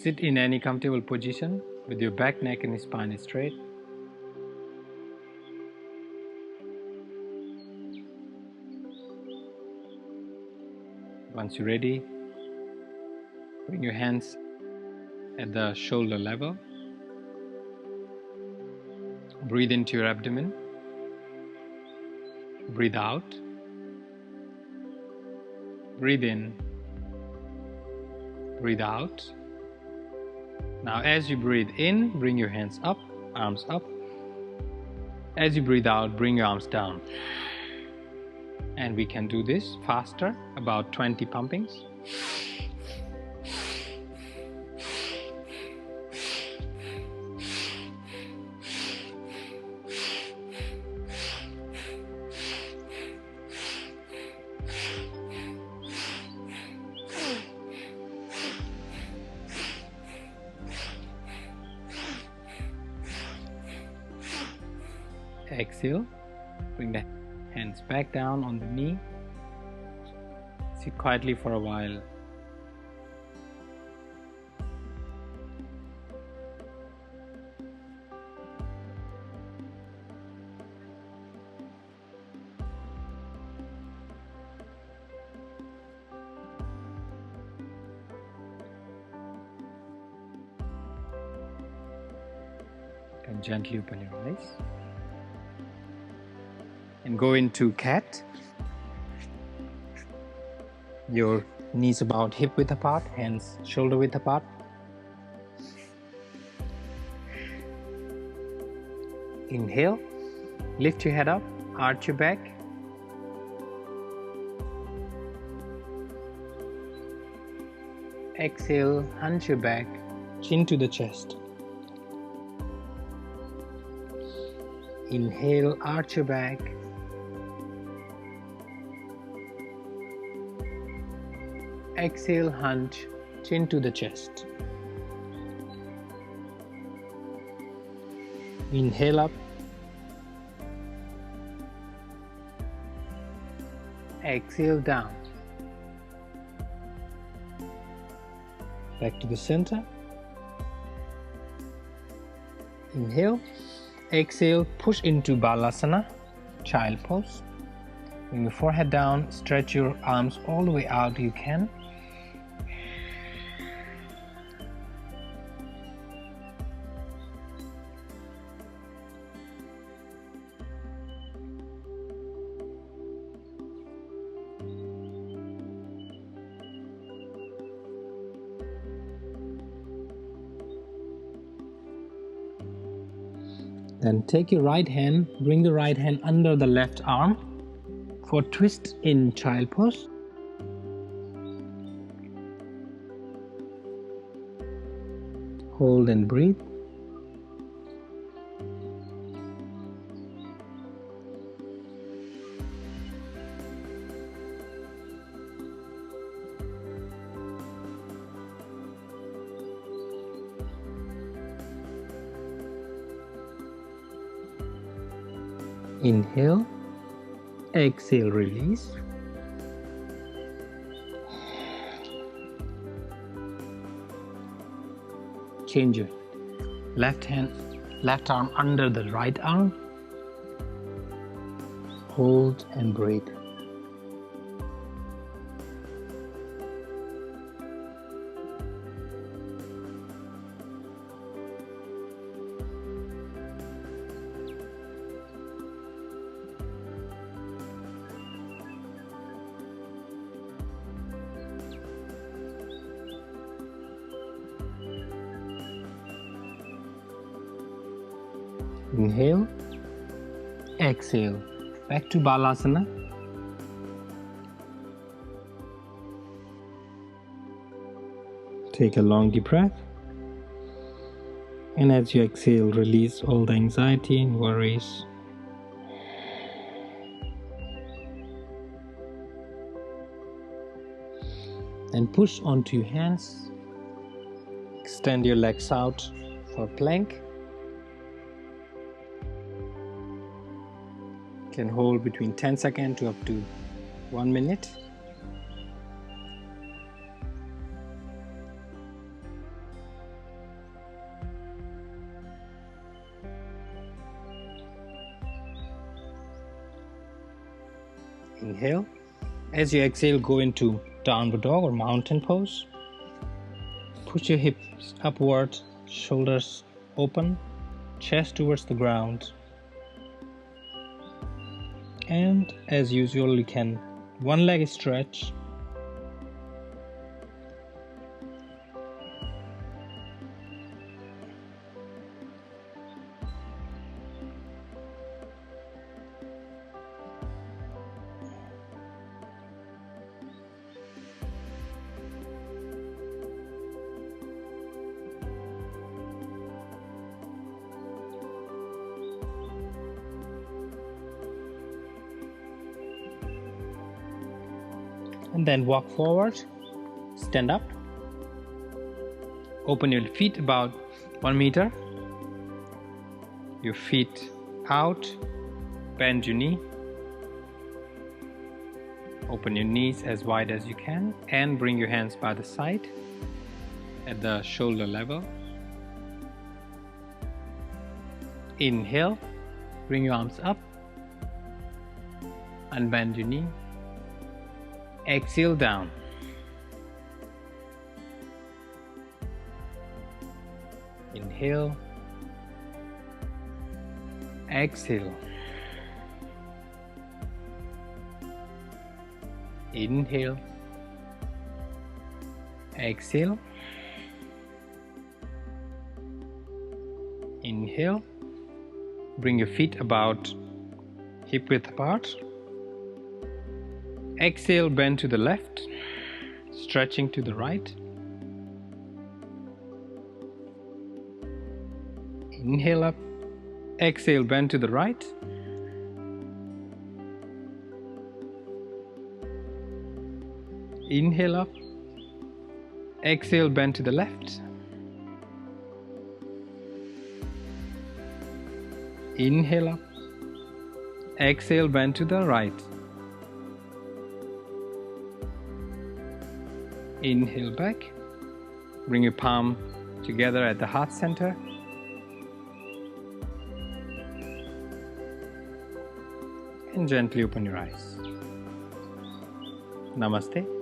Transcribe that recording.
Sit in any comfortable position with your back, neck and spine straight. Once you're ready, bring your hands at the shoulder level. Breathe into your abdomen. Breathe out. Breathe in. Breathe out. Now as you breathe in, bring your hands up, arms up. As you breathe out, bring your arms down. And we can do this faster, about 20 pumpings. Exhale, bring the hands back down on the knee. Sit quietly for a while. And gently open your eyes. And go into cat. Your knees about hip width apart, hands shoulder width apart. Inhale, lift your head up, arch your back. Exhale, hunch your back, chin to the chest. Inhale, arch your back. Exhale, hunch, chin to the chest. Inhale up. Exhale down. Back to the center. Inhale. Exhale, push into Balasana, child pose. Bring your forehead down, stretch your arms all the way out you can. Then take your right hand, bring the right hand under the left arm for twist in child pose. Hold and breathe. Inhale, exhale, release. Change your left arm under the right arm. Hold and breathe. Inhale, exhale, back to Balasana. Take a long deep breath, and as you exhale, release all the anxiety and worries. And push onto your hands. Extend your legs out for plank. Can hold between 10 seconds to up to 1 minute. Inhale. As you exhale, go into downward dog or mountain pose. Push your hips upward, shoulders open, chest towards the ground. And as usual, you can one leg stretch. And then walk forward, stand up, open your feet about 1 meter, your feet out, bend your knee, open your knees as wide as you can, and bring your hands by the side at the shoulder level. Inhale, bring your arms up, unbend your knee. Exhale down. Inhale. Exhale. Inhale. Exhale. Inhale. Bring your feet about hip width apart. Exhale, bend to the left, stretching to the right. Inhale up. Exhale, bend to the right. Inhale up. Exhale, bend to the left. Inhale up. Exhale, bend to the right. Inhale back. Bring your palm together at the heart center. And gently open your eyes. Namaste.